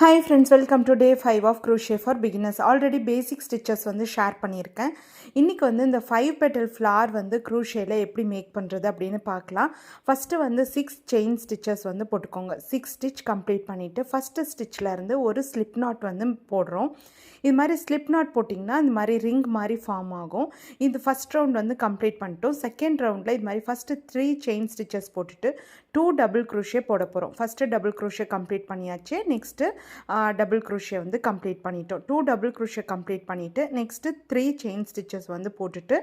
Hi friends, welcome to day 5 of crochet for beginners. Already basic stitches வந்து share பண்ணியிருக்கேன். இன்றைக்கி வந்து இந்த 5 petal flower வந்து crochetல எப்படி மேக் பண்ணுறது அப்படின்னு பார்க்கலாம். ஃபஸ்ட்டு வந்து 6 செயின் ஸ்டிச்சஸ் வந்து போட்டுக்கோங்க. 6 ஸ்டிச் கம்ப்ளீட் பண்ணிவிட்டு ஃபஸ்ட்டு ஸ்டிச்சில் இருந்து ஒரு ஸ்லிப் நாட் வந்து போடுறோம். இது மாதிரி ஸ்லிப் நாட் போட்டிங்கன்னா இந்த மாதிரி ரிங் மாதிரி ஃபார்ம் ஆகும். இது ஃபஸ்ட் ரவுண்ட் வந்து கம்ப்ளீட் பண்ணிட்டோம். செகண்ட் ரவுண்டில் இது மாதிரி ஃபஸ்ட்டு 3 செயின் ஸ்டிச்சஸ் போட்டுட்டு 2 டபுள் crochet போட போகிறோம். ஃபஸ்ட்டு டபுள் crochet கம்ப்ளீட் பண்ணியாச்சு. நெக்ஸ்ட்டு டபுள் crochet வந்து கம்ப்ளீட் பண்ணிட்டோம். 2 டபுள் crochet கம்ப்ளீட் பண்ணிவிட்டு நெக்ஸ்ட்டு 3 செயின் ஸ்டிச்சஸ் வந்து போட்டுட்டு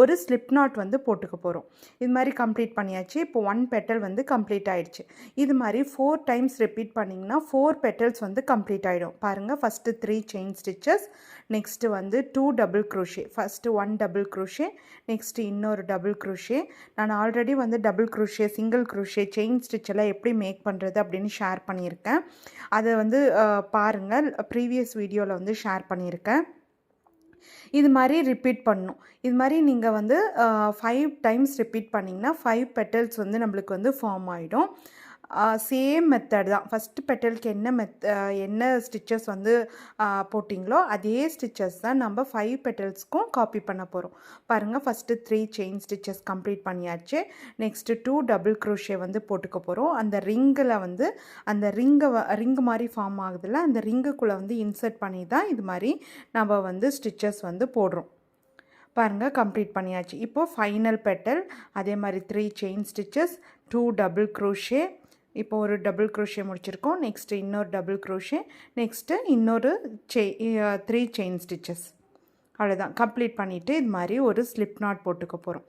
ஒரு ஸ்லிப் நாட் வந்து போட்டுக்க போகிறோம். இது மாதிரி கம்ப்ளீட் பண்ணியாச்சு. இப்போ 1 பெட்டல் வந்து கம்ப்ளீட் ஆகிடுச்சு. இது மாதிரி 4 டைம்ஸ் ரிப்பீட் பண்ணிங்கன்னா 4 பெட்டல்ஸ் வந்து கம்ப்ளீட் ஆகிடும். பாருங்கள், ஃபஸ்ட்டு 3 செயின் ஸ்டிச்சஸ், நெக்ஸ்ட்டு வந்து 2 double crochet, first 1 double crochet, next இன்னொரு டபுள் crochet. நான் ஆல்ரெடி வந்து double crochet, single crochet, chain stitch எல்லாம் எப்படி மேக் பண்ணுறது அப்படின்னு ஷேர் பண்ணியிருக்கேன். அதை வந்து பாருங்கள், ப்ரீவியஸ் வீடியோவில் வந்து ஷேர் பண்ணியிருக்கேன். இது மாதிரி ரிப்பீட் பண்ணணும். இது மாதிரி நீங்கள் வந்து 5 டைம்ஸ் ரிப்பீட் பண்ணிங்கன்னா 5 பெட்டல்ஸ் வந்து நம்மளுக்கு வந்து ஃபார்ம் ஆகிடும். சேம் மெத்தட் தான். ஃபஸ்ட்டு பெட்டலுக்கு என்ன ஸ்டிச்சஸ் வந்து போட்டிங்களோ அதே ஸ்டிச்சஸ் தான் நம்ம 5 பெட்டல்ஸ்க்கும் காப்பி பண்ண போகிறோம். பாருங்கள், ஃபஸ்ட்டு 3 செயின் ஸ்டிச்சஸ் கம்ப்ளீட் பண்ணியாச்சு. நெக்ஸ்ட்டு 2 டபுள் crochet வந்து போட்டுக்க போகிறோம். அந்த ரிங்கில் வந்து அந்த ரிங்கு மாதிரி ஃபார்ம் ஆகுதுல்ல, அந்த ரிங்குக்குள்ளே வந்து இன்சர்ட் பண்ணி தான் இது மாதிரி நம்ம வந்து ஸ்டிச்சஸ் வந்து போடுறோம். பாருங்கள், கம்ப்ளீட் பண்ணியாச்சு. இப்போது ஃபைனல் பெட்டல் அதே மாதிரி 3 செயின் ஸ்டிச்சஸ், 2 டபுள் crochet. இப்போ ஒரு டபுள் crochet முடிச்சிருக்கோம். நெக்ஸ்ட்டு இன்னொரு டபுள் crochet, நெக்ஸ்ட்டு இன்னொரு 3 செயின் ஸ்டிச்சஸ். அவ்வளோதான், கம்ப்ளீட் பண்ணிவிட்டு இது மாதிரி ஒரு ஸ்லிப் நாட் போட்டுக்க போகிறோம்.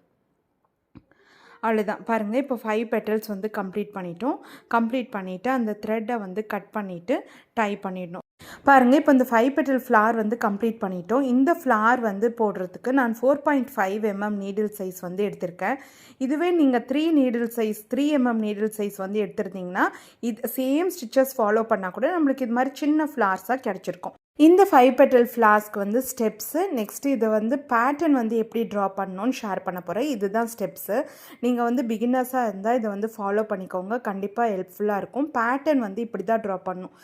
அவ்வளோதான். பாருங்கள், இப்போ 5 பெட்டல்ஸ் வந்து கம்ப்ளீட் பண்ணிட்டோம். கம்ப்ளீட் பண்ணிவிட்டு அந்த த்ரெட்டை வந்து கட் பண்ணிவிட்டு டை பண்ணிடணும். பாருங்கள், இப்போ இந்த 5 பெட்டல் ஃப்ளார் வந்து கம்ப்ளீட் பண்ணிட்டோம். இந்த ஃப்ளார் வந்து போடுறதுக்கு நான் 4.5 mm நீடில் சைஸ் வந்து எடுத்திருக்கேன். இதுவே நீங்கள் 3 mm நீடில் சைஸ் வந்து எடுத்திருந்தீங்கன்னா இது சேம் ஸ்டிச்சஸ் ஃபாலோ பண்ணால் கூட நம்மளுக்கு இது மாதிரி சின்ன ஃப்ளார்ஸாக கிடச்சிருக்கும். இந்த 5 பெட்டல் ஃப்ளாஸ்க்கு வந்து ஸ்டெப்ஸு, நெக்ஸ்ட்டு இதை வந்து பேட்டர்ன் வந்து எப்படி ட்ரா பண்ணணும்னு ஷேர் பண்ண போகிறேன். இதுதான் ஸ்டெப்ஸு. நீங்கள் வந்து பிகினர்ஸாக இருந்தால் இதை வந்து ஃபாலோ பண்ணிக்கோங்க, கண்டிப்பாக ஹெல்ப்ஃபுல்லாக இருக்கும். பேட்டர்ன் வந்து இப்படி தான் ட்ரா பண்ணணும்.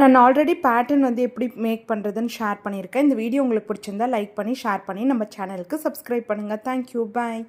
நான் ஆல்ரெடி பேட்டர்ன் வந்து எப்படி மேக் பண்ணுறதுன்னு ஷேர் பண்ணியிருக்கேன். இந்த வீடியோ உங்களுக்கு பிடிச்சிருந்தா லைக் பண்ணி ஷேர் பண்ணி நம்ம சேனலுக்கு சப்ஸ்கிரைப் பண்ணுங்கள். தேங்க்யூ, பாய்.